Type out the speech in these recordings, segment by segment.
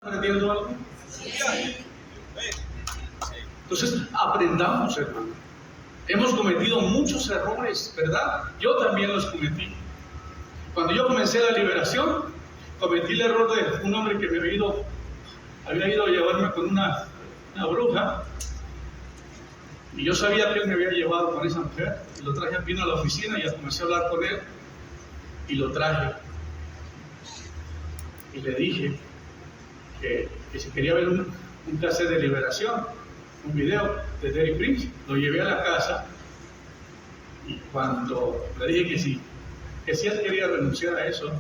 ¿Aprendiendo algo? Entonces, aprendamos, hermano. Hemos cometido muchos errores, ¿verdad? Yo también los cometí. Cuando yo comencé la liberación, cometí el error de un hombre que me había ido a llevarme con una bruja. Y yo sabía que él me había llevado con esa mujer. Y lo traje, vino a la oficina y ya comencé a hablar con él. Y lo traje. Y le dije que si quería ver un cassette de liberación, un video de Derek Prince, lo llevé a la casa. Y cuando le dije que si él quería renunciar a eso,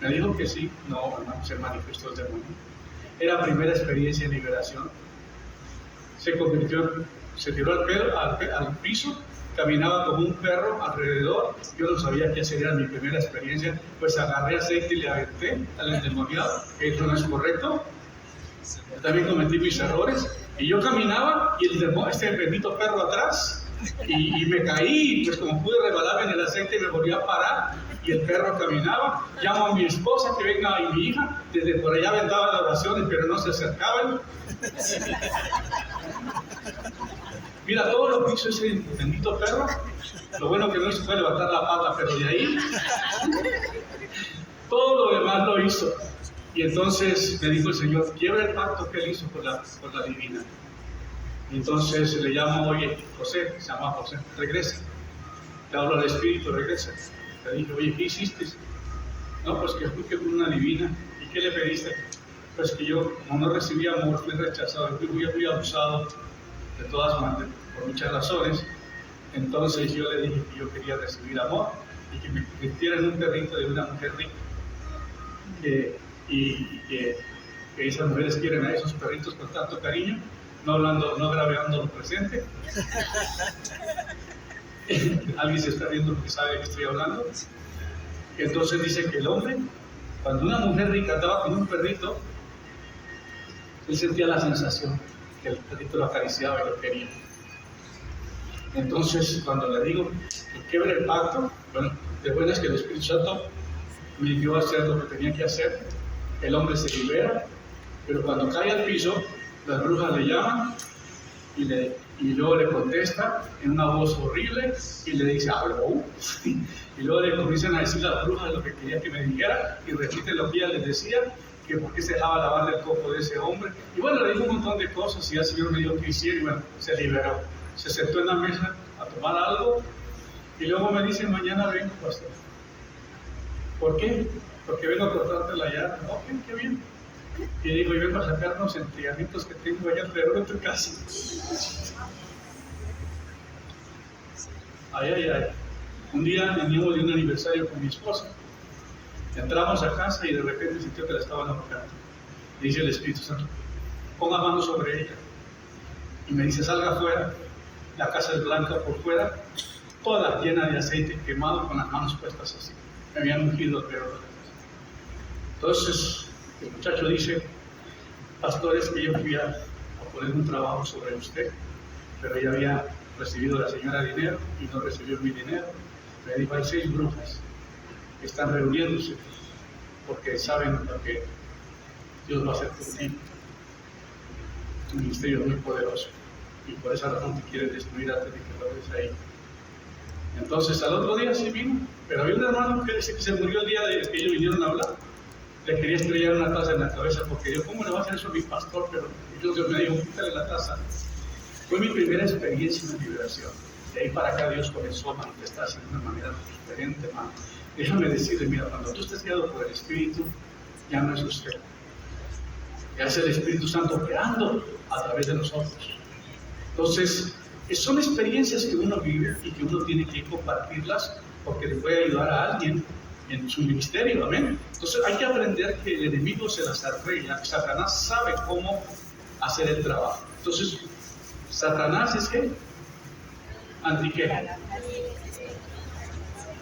me dijo que sí. No, hermano, se manifestó el demonio. Era la primera experiencia de liberación. Se tiró al piso, caminaba como un perro alrededor. Yo no sabía qué hacer, era mi primera experiencia. Pues agarré aceite y le aventé al endemoniado. Eso no es correcto. Yo también cometí mis errores. Y yo caminaba y este bendito perro atrás. Y me caí, pues como pude rebalarme en el aceite y me volví a parar. Y el perro caminaba. Llamo a mi esposa que venga y mi hija. Desde por allá aventaba las oraciones, pero no se acercaban. Mira, todo lo que hizo ese bendito perro, lo bueno que no se fue levantar la pata, pero de ahí, todo lo demás lo hizo. Y entonces me dijo el Señor, quiebra el pacto que él hizo con la divina. Y entonces le llamo, oye, José, se llama José, regresa. Le hablo al Espíritu, regresa. Le dije, oye, ¿qué hiciste? No, pues que fui con una divina. ¿Y qué le pediste? Pues que yo, como no recibí amor, fui rechazado, fui abusado de todas maneras, por muchas razones. Entonces yo le dije que yo quería recibir amor y que me convirtiera en un perrito de una mujer rica. Y que esas mujeres quieren a esos perritos con tanto cariño, no grabeando lo presente. Alguien se está viendo porque sabe de qué estoy hablando. Entonces dice que el hombre, cuando una mujer rica andaba con un perrito, él sentía la sensación que el perrito lo acariciaba y lo quería. Entonces, cuando le digo que quiebre el pacto, bueno, de buenas que el Espíritu Santo me dio a hacer lo que tenía que hacer. El hombre se libera, pero cuando cae al piso, las brujas le llaman y luego le contesta en una voz horrible y le dice, habló. Y luego le comienzan a decir las brujas lo que quería que me dijera y repite lo que ella les decía, que por qué se dejaba lavar el coco de ese hombre. Y bueno, le dijo un montón de cosas y el Señor me dijo que hiciera y bueno, se liberó. Se sentó en la mesa a tomar algo y luego me dice, mañana vengo, pastor. ¿Por qué? Porque vengo a cortarte la llave. Ok, qué bien. Y digo, y vengo a sacar unos entregamientos que tengo allá alrededor de tu casa. Ay. Un día veníamos de un aniversario con mi esposa. Entramos a casa y de repente sintió que la estaban ahorcando. Dice el Espíritu Santo, ponga mano sobre ella. Y me dice, salga afuera. La casa es blanca por fuera, toda llena de aceite quemado, con las manos puestas así. Me habían ungido el perro. Entonces, el muchacho dice, pastores, que yo fui a poner un trabajo sobre usted, pero ella había recibido la señora dinero y no recibió mi dinero. Me dijo, hay 6 brujas que están reuniéndose porque saben lo que Dios va a hacer contigo. Tu ministerio es muy poderoso y por esa razón te quieren destruir antes de que lo des ahí. Entonces al otro día sí vino, pero había un hermano que dice que se murió el día de que ellos vinieron a hablar. Le quería estrellar una taza en la cabeza porque yo, ¿cómo le va a hacer eso a mi pastor? Pero Dios me dijo, quítale la taza. Fue mi primera experiencia en la liberación. De ahí para acá Dios comenzó a manifestarse de una manera diferente, hermano. Déjame decirle, mira, cuando tú estés guiado por el Espíritu, ya no es usted. Ya es el Espíritu Santo operando a través de nosotros. Entonces, son experiencias que uno vive y que uno tiene que compartirlas porque le puede ayudar a alguien en su ministerio, amén. Entonces hay que aprender que el enemigo se las arregla, Satanás sabe cómo hacer el trabajo. Entonces, Satanás es ¿qué? ¿Anti qué?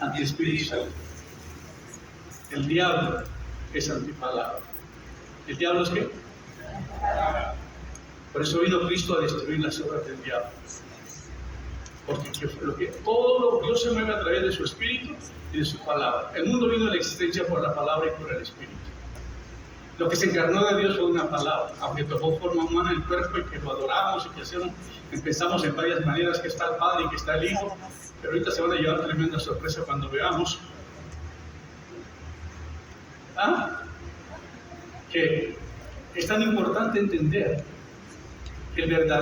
Anti-Espíritu Santo. El diablo es antipalabra. ¿El diablo es qué? Por eso vino Cristo a destruir las obras del diablo. Porque todo Dios se mueve a través de su Espíritu y de su palabra. El mundo vino a la existencia por la palabra y por el Espíritu. Lo que se encarnó de Dios fue una palabra, aunque tomó forma humana el cuerpo y que lo adoramos y que empezamos en varias maneras, que está el Padre y que está el Hijo, pero ahorita se van a llevar tremenda sorpresa cuando veamos que es tan importante entender que la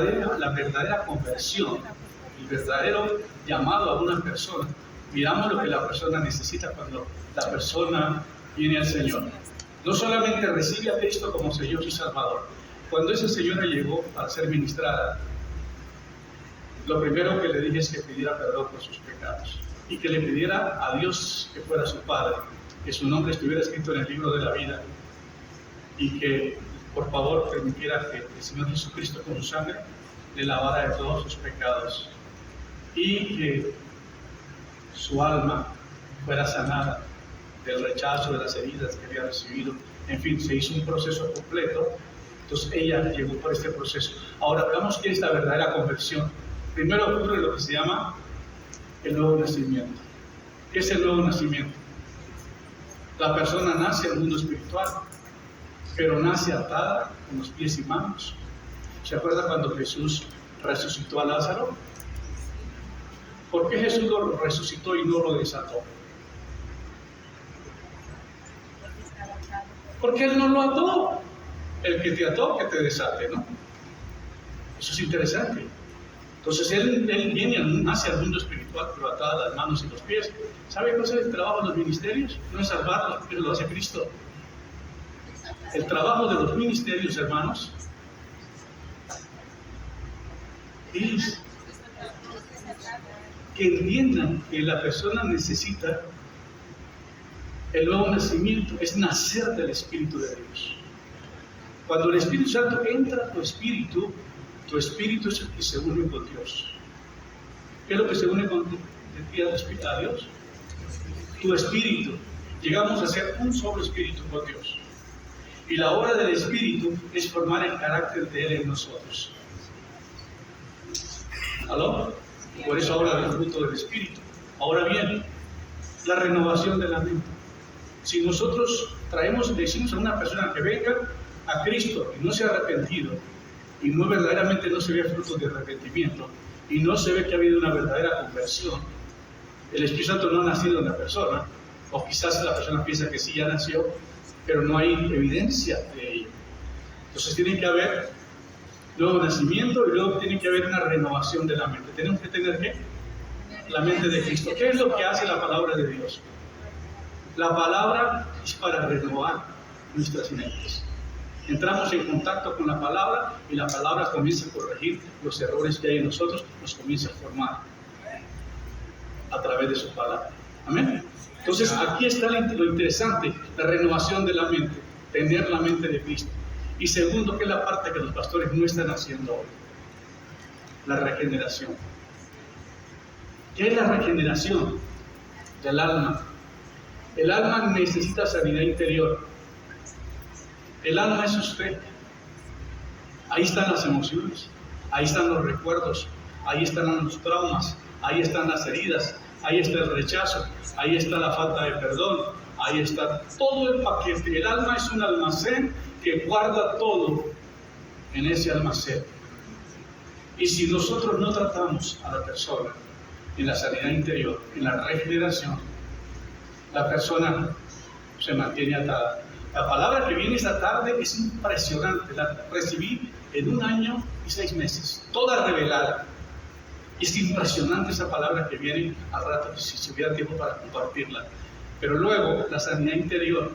verdadera conversión, el verdadero llamado a una persona, miramos lo que la persona necesita cuando la persona viene al Señor. No solamente recibe a Cristo como Señor y Salvador. Cuando esa señora llegó para ser ministrada, lo primero que le dije es que pidiera perdón por sus pecados y que le pidiera a Dios que fuera su Padre, que su nombre estuviera escrito en el libro de la vida y que por favor permitiera que el Señor Jesucristo con su sangre le lavara de todos sus pecados y que su alma fuera sanada del rechazo, de las heridas que había recibido. En fin, se hizo un proceso completo. Entonces ella llegó por este proceso. Ahora veamos qué es la verdadera conversión. Primero ocurre lo que se llama el nuevo nacimiento. ¿Qué es el nuevo nacimiento? La persona nace al mundo espiritual, pero nace atada con los pies y manos. ¿Se acuerda cuando Jesús resucitó a Lázaro? ¿Por qué Jesús lo resucitó y no lo desató? Porque Él no lo ató. El que te ató, que te desate, ¿no? Eso es interesante. Entonces Él viene, nace al mundo espiritual, pero atada las manos y los pies. ¿Sabe cuál es el trabajo de los ministerios? No es salvarlos, pero lo hace Cristo. El trabajo de los ministerios, hermanos, es que entiendan que la persona necesita el nuevo nacimiento, es nacer del Espíritu de Dios. Cuando el Espíritu Santo entra a tu espíritu es el que se une con Dios. ¿Qué es lo que se une con a Dios? Tu espíritu. Llegamos a ser un solo espíritu con Dios. Y la obra del Espíritu es formar el carácter de Él en nosotros. ¿Aló? Por eso habla del fruto del Espíritu. Ahora bien, la renovación de la mente. Si nosotros decimos a una persona que venga a Cristo y no se ha arrepentido, y verdaderamente no se ve frutos de arrepentimiento, y no se ve que ha habido una verdadera conversión, el Espíritu Santo no ha nacido en la persona, o quizás la persona piensa que sí ya nació, pero no hay evidencia de ello. Entonces tiene que haber nuevo nacimiento y luego tiene que haber una renovación de la mente. Tenemos que tener ¿qué? La mente de Cristo. ¿Qué es lo que hace la palabra de Dios? La palabra es para renovar nuestras mentes. Entramos en contacto con la palabra y la palabra comienza a corregir los errores que hay en nosotros, nos comienza a formar a través de su palabra. Amén. Entonces aquí está lo interesante, la renovación de la mente, tener la mente de Cristo. Y segundo, que es la parte que los pastores no están haciendo hoy, la regeneración. ¿Qué es la regeneración del alma? El alma necesita sanidad interior. El alma es usted. Ahí están las emociones, ahí están los recuerdos, ahí están los traumas, ahí están las heridas, ahí está el rechazo, ahí está la falta de perdón, ahí está todo el paquete. El alma es un almacén que guarda todo en ese almacén. Y si nosotros no tratamos a la persona en la sanidad interior, en la regeneración, la persona se mantiene atada. La palabra que viene esta tarde es impresionante, la recibí en 1 año y 6 meses, toda revelada. Es impresionante esa palabra que viene al rato, si se hubiera tiempo para compartirla. Pero luego, la sanidad interior.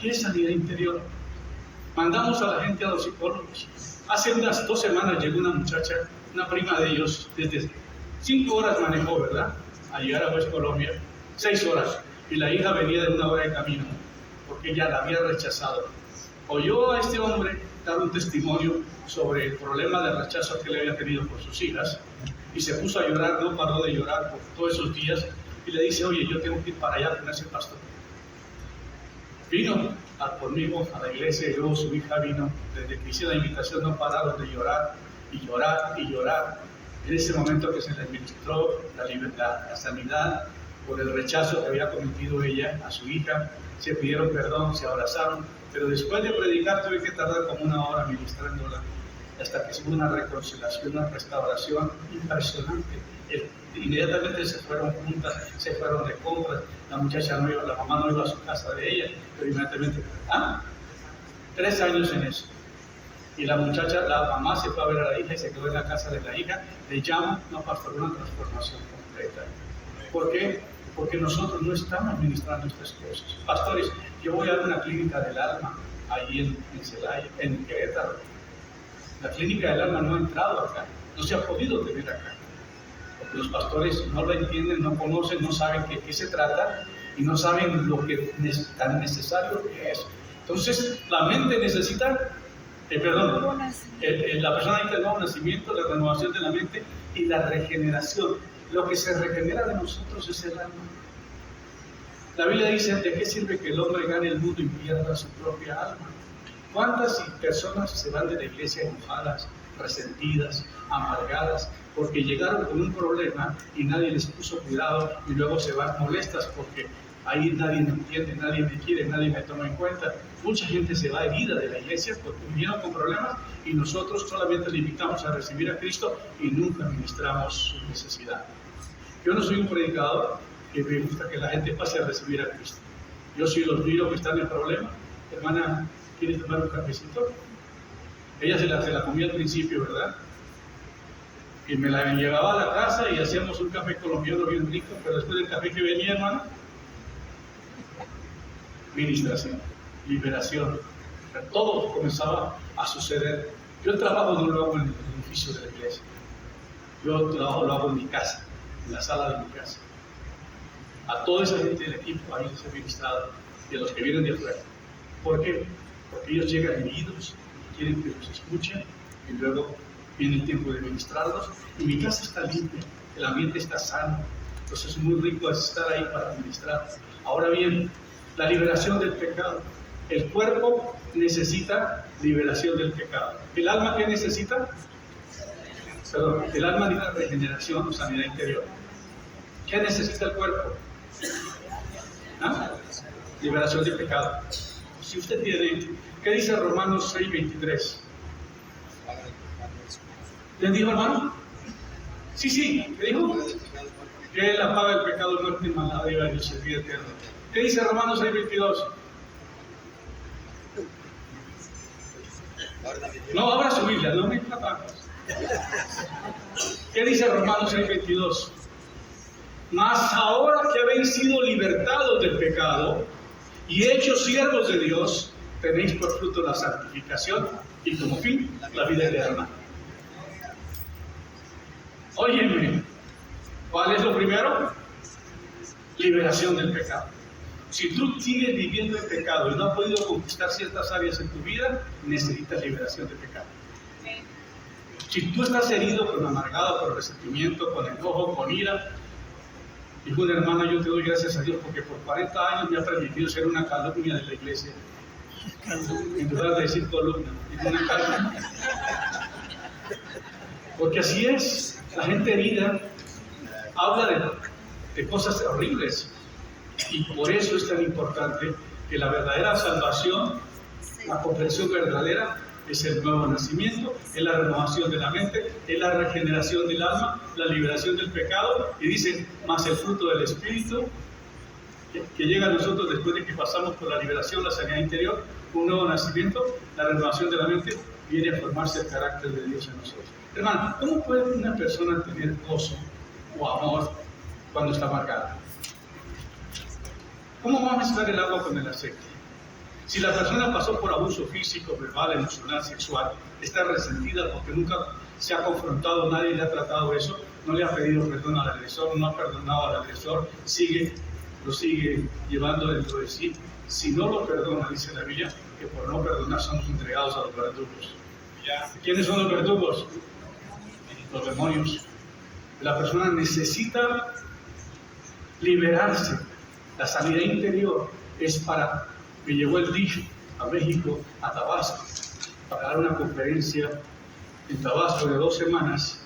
¿Qué es sanidad interior? Mandamos a la gente a los psicólogos. Hace unas 2 semanas llegó una muchacha, una prima de ellos, desde 5 horas manejó, ¿verdad? A llegar a West Colombia, 6 horas. Y la hija venía de 1 hora de camino, porque ella la había rechazado. Oyó a este hombre dar un testimonio sobre el problema de rechazo que le había tenido por sus hijas, y se puso a llorar, no paró de llorar por todos esos días, y le dice, oye, yo tengo que ir para allá con ese pastor. Vino conmigo a la iglesia y luego su hija vino. Desde que hice la invitación no pararon de llorar y llorar y llorar. En ese momento que se le administró la libertad, la sanidad por el rechazo que había cometido ella a su hija, se pidieron perdón, se abrazaron pero después de predicar tuve que tardar como 1 hora ministrándola, hasta que hubo una reconciliación, una restauración impresionante. Inmediatamente se fueron juntas, se fueron de compras, la muchacha no iba, la mamá no iba a su casa de ella, pero inmediatamente, 3 años en eso. Y la muchacha, la mamá se fue a ver a la hija y se quedó en la casa de la hija, le llaman, no, pastor, una transformación completa. ¿Por qué? Porque nosotros no estamos ministrando estas cosas. Pastores, yo voy a una clínica del alma, ahí en Celaya, en Querétaro. La clínica del alma no ha entrado acá, no se ha podido tener acá. Porque los pastores no lo entienden, no conocen, no saben de qué se trata y no saben lo que tan necesario que es. Entonces, la mente necesita, la persona necesita el nuevo nacimiento, la renovación de la mente y la regeneración. Lo que se regenera de nosotros es el alma. La Biblia dice, ¿de qué sirve que el hombre gane el mundo y pierda su propia alma? ¿Cuántas personas se van de la iglesia enojadas, resentidas, amargadas, porque llegaron con un problema y nadie les puso cuidado y luego se van molestas porque ahí nadie me entiende, nadie me quiere, nadie me toma en cuenta? Mucha gente se va herida de la iglesia porque vinieron con problemas y nosotros solamente le invitamos a recibir a Cristo y nunca ministramos su necesidad. Yo no soy un predicador que me gusta que la gente pase a recibir a Cristo. Yo sí los miro que están en problema. Hermana, ¿quieres tomar un cafecito? Ella se la comía al principio, ¿verdad? Y me la llevaba a la casa y hacíamos un café colombiano bien rico, pero después del café que venía, hermano, ministración, liberación. Todo comenzaba a suceder. Yo el trabajo no lo hago en el edificio de la iglesia. Yo el trabajo lo hago en mi casa, en la sala de mi casa. A toda esa gente del equipo ahí les he ministrado y a los que vienen de afuera. ¿Por qué? Porque ellos llegan heridos y quieren que los escuchen y luego viene el tiempo de ministrarlos y mi casa está limpia, el ambiente está sano. Entonces es muy rico estar ahí para ministrar. Ahora bien, la liberación del pecado. El cuerpo necesita liberación del pecado. ¿El alma qué necesita? Perdón, el alma necesita regeneración o sanidad interior. ¿Qué necesita el cuerpo? Liberación del pecado. Si usted tiene, ¿qué dice Romanos 6:23? ¿Le dijo, hermano? Sí, ¿qué dijo? Que Él apaga el pecado, muerte y maldad y la vida eterna. ¿Qué dice Romanos 6:22? No, abra su Biblia, no me trampas. ¿Qué dice Romanos 6:22? Mas ahora que habéis sido libertados del pecado y hechos siervos de Dios, tenéis por fruto la santificación y como fin la vida eterna. Óyeme, ¿cuál es lo primero? Liberación del pecado. Si tú sigues viviendo en pecado y no has podido conquistar ciertas áreas en tu vida, necesitas liberación de pecado. Si tú estás herido, con amargado, con resentimiento, con enojo, con ira, dijo una hermana, yo te doy gracias a Dios porque por 40 años me ha permitido ser una calumnia de la iglesia. En lugar de decir columna, es una calumnia. Porque así es, la gente herida habla de cosas horribles. Y por eso es tan importante que la verdadera salvación, la comprensión verdadera, es el nuevo nacimiento, es la renovación de la mente, es la regeneración del alma, la liberación del pecado, y dice, más el fruto del Espíritu, que llega a nosotros después de que pasamos por la liberación, la sanidad interior, un nuevo nacimiento, la renovación de la mente, viene a formarse el carácter de Dios en nosotros. Hermano, ¿cómo puede una persona tener gozo o amor cuando está amargada? ¿Cómo va a mezclar el agua con el aceite? Si la persona pasó por abuso físico, verbal, emocional, sexual, está resentida porque nunca se ha confrontado, nadie le ha tratado eso, no le ha pedido perdón al agresor, no ha perdonado al agresor, lo sigue llevando dentro de sí. Si no lo perdona, dice la Biblia, que por no perdonar somos entregados a los verdugos. ¿Quiénes son los verdugos? Los demonios. La persona necesita liberarse. La sanidad interior es para... Me llevó el DIF a México, a Tabasco, para dar una conferencia en Tabasco de 2 semanas.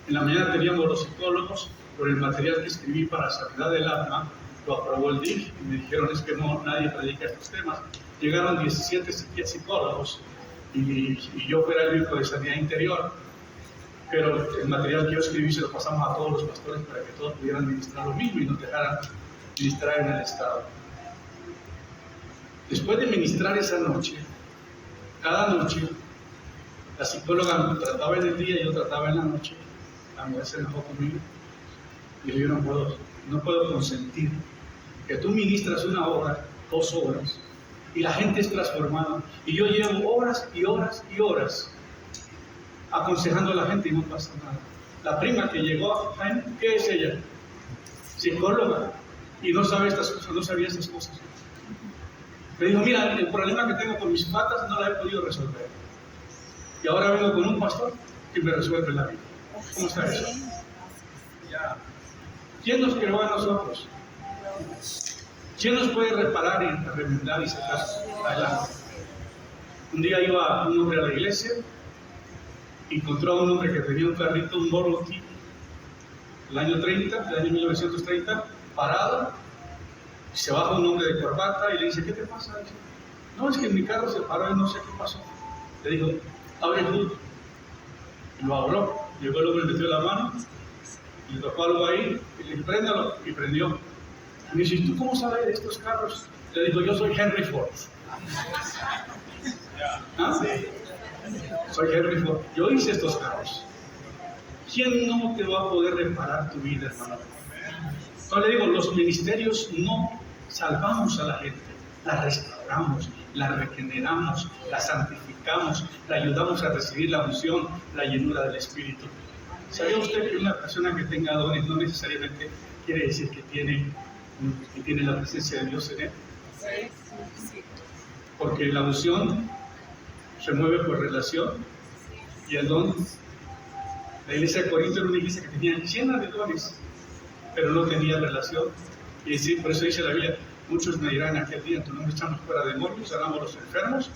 En la mañana teníamos los psicólogos, por el material que escribí para sanidad del alma, lo aprobó el DIF y me dijeron es que no, nadie predica estos temas. llegaron 17 psicólogos y yo fuera el único de sanidad interior. Pero el material que yo escribí se lo pasamos a todos los pastores para que todos pudieran ministrar lo mismo y nos dejaran ministrar en el Estado. Después de ministrar esa noche, cada noche, la psicóloga trataba en el día y yo trataba en la noche. La mujer se enojó conmigo y yo no puedo consentir que tú ministras 1 hora, 2 horas, y la gente es transformada. Y yo llevo horas y horas y horas aconsejando a la gente y no pasa nada. La prima que llegó, ¿qué es ella? Psicóloga, y no sabe estas cosas, no sabía estas cosas. Me dijo, mira, el problema que tengo con mis patas no la he podido resolver. Y ahora vengo con un pastor que me resuelve la vida. ¿Cómo está eso? Ya. ¿Quién nos creó a nosotros? ¿Quién nos puede reparar y remendar y sacar adelante? Un día iba un hombre a la iglesia, encontró a un hombre que tenía un carrito, un Volvo T, el año 1930, parado. Se baja un hombre de corbata y le dice, ¿qué te pasa? Dice, no, es que mi carro se paró y no sé qué pasó. Le dijo, abre el hood. Y lo abrió. Llegó el hombre, metió la mano, y le tocó algo ahí, y le dijo, préndalo, y prendió. Y me dice, ¿tú cómo sabes de estos carros? Le dijo, yo soy Henry Ford. ¿Ah? Soy Henry Ford. Yo hice estos carros. ¿Quién no te va a poder reparar tu vida, hermano? No le digo, los ministerios no salvamos a la gente, la restauramos, la regeneramos, la santificamos, la ayudamos a recibir la unción, la llenura del Espíritu. ¿Sabía usted que una persona que tenga dones no necesariamente quiere decir que tiene la presencia de Dios en él? Porque la unción se mueve por relación y el don. La iglesia de Corinto era una iglesia que tenía llena de dones, pero no tenía relación. Y sí, por eso dice la Biblia, muchos me dirán aquel día, en tu nombre echamos fuera demonios, sanamos a los enfermos.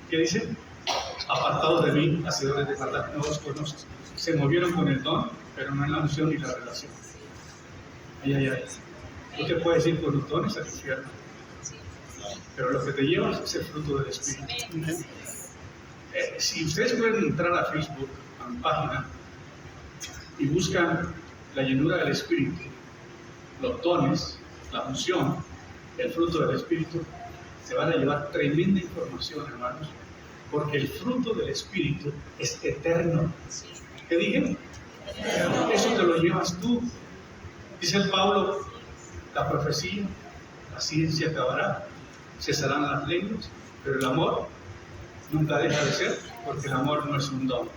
¿Qué dice? Apartados de mí, hacedores de maldad, no os conozco. Se movieron con el don, pero no en la unción ni la relación. Ay. Tú te puedes ir con los dones al infierno, pero lo que te llevas es el fruto del Espíritu. Si ustedes pueden entrar a Facebook, a mi página, y buscan la llenura del Espíritu, los dones, la unción, el fruto del Espíritu, se van a llevar tremenda información, hermanos, porque el fruto del Espíritu es eterno. ¿Qué dije? Eso te lo llevas tú. Dice el Pablo, la profecía, la ciencia acabará, cesarán las leyes, pero el amor nunca deja de ser, porque el amor no es un don,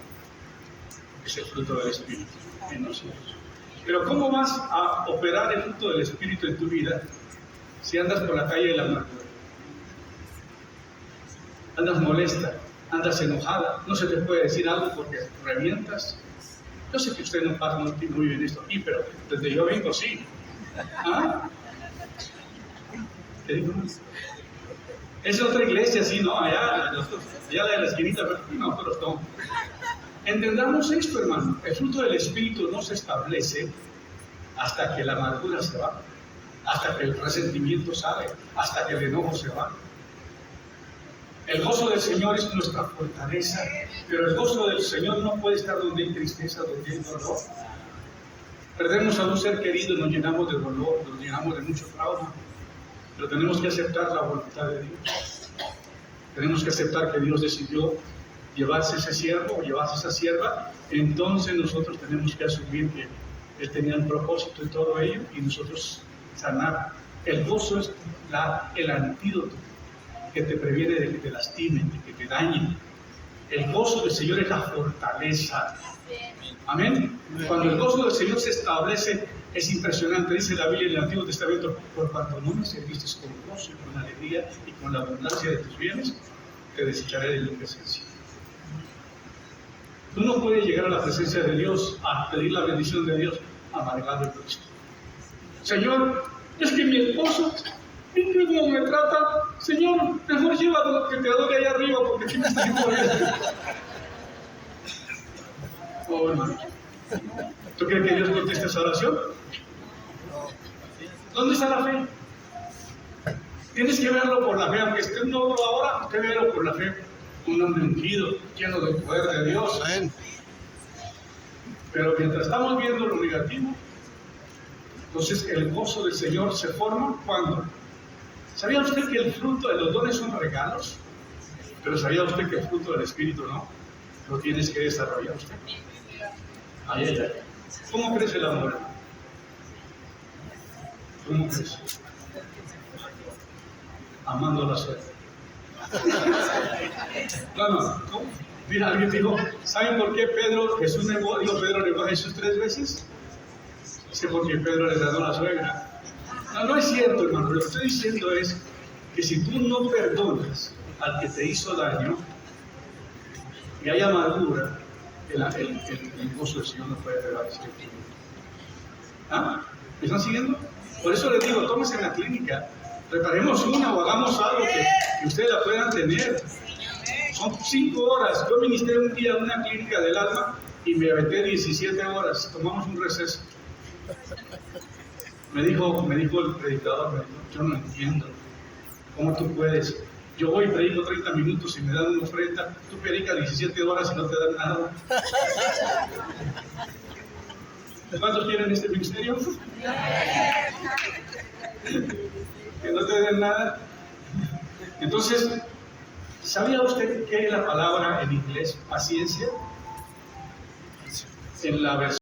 es el fruto del Espíritu en nosotros. Pero ¿cómo vas a operar el fruto del Espíritu en tu vida si andas por la calle de la amargura? Andas molesta, andas enojada, no se te puede decir algo porque revientas. Yo sé que usted no vive en esto aquí, pero desde yo vengo, sí. ¿Ah? ¿Qué digo? Es otra iglesia, sí, ¿no? Allá la de la esquinita, pero nosotros no. Entendamos esto, hermano. El fruto del Espíritu no se establece hasta que la amargura se va, hasta que el resentimiento sale, hasta que el enojo se va. El gozo del Señor es nuestra fortaleza, pero el gozo del Señor no puede estar donde hay tristeza, donde hay dolor. Perdemos a un ser querido y nos llenamos de dolor, nos llenamos de mucho trauma, pero tenemos que aceptar la voluntad de Dios. Tenemos que aceptar que Dios decidió llevarse ese siervo o llevarse esa sierva. Entonces nosotros tenemos que asumir que Él tenía un propósito en todo ello y nosotros sanar. El gozo es el antídoto que te previene de que te lastimen, de que te dañen. El gozo del Señor es la fortaleza. Amén. Cuando el gozo del Señor se establece, es impresionante. Dice la Biblia en el Antiguo Testamento, por cuanto no me serviste con gozo y con alegría y con la abundancia de tus bienes, te desecharé de mi presencia. Tú no puedes llegar a la presencia de Dios, a pedir la bendición de Dios, amargado y triste. Señor, es que mi esposo, ¿viste cómo me trata? Señor, mejor llévalo que te adore allá arriba, porque aquí me está imponiendo. Oh, hermano. ¿Tú crees que Dios contesta esa oración? ¿Dónde está la fe? Tienes que verlo por la fe, aunque esté un ogro ahora, usted véalo por la fe. Un hombre ungido, lleno del poder de Dios. Amén. Pero mientras estamos viendo lo negativo, entonces el gozo del Señor se forma cuando. ¿Sabía usted que el fruto de los dones son regalos? Pero ¿sabía usted que el fruto del Espíritu no? Lo tienes que desarrollar usted. Ay, ay, ay. ¿Cómo crece el amor? ¿Cómo crece? Amando la suerte. No. ¿Cómo? Mira, alguien dijo, ¿saben por qué Jesús negó a Jesús 3 veces? Es que porque Pedro le ganó a la suegra. No es cierto, hermano. Lo que estoy diciendo es que si tú no perdonas al que te hizo daño y hay amargura, el gozo del Señor no puede prevalecer. ¿Ah? ¿Me están siguiendo? Por eso les digo, tómense en la clínica, preparemos una o hagamos algo que ustedes la puedan tener. Son 5 horas. Yo ministré un día en una clínica del alma y me aventé 17 horas. Tomamos un receso. Me dijo el predicador, yo no entiendo. ¿Cómo tú puedes? Yo voy y predico 30 minutos y me dan una ofrenda. Tú predicas 17 horas y no te dan nada. ¿Cuántos tienen este ministerio? Que no te den nada. Entonces, ¿sabía usted qué es la palabra en inglés paciencia? En la versión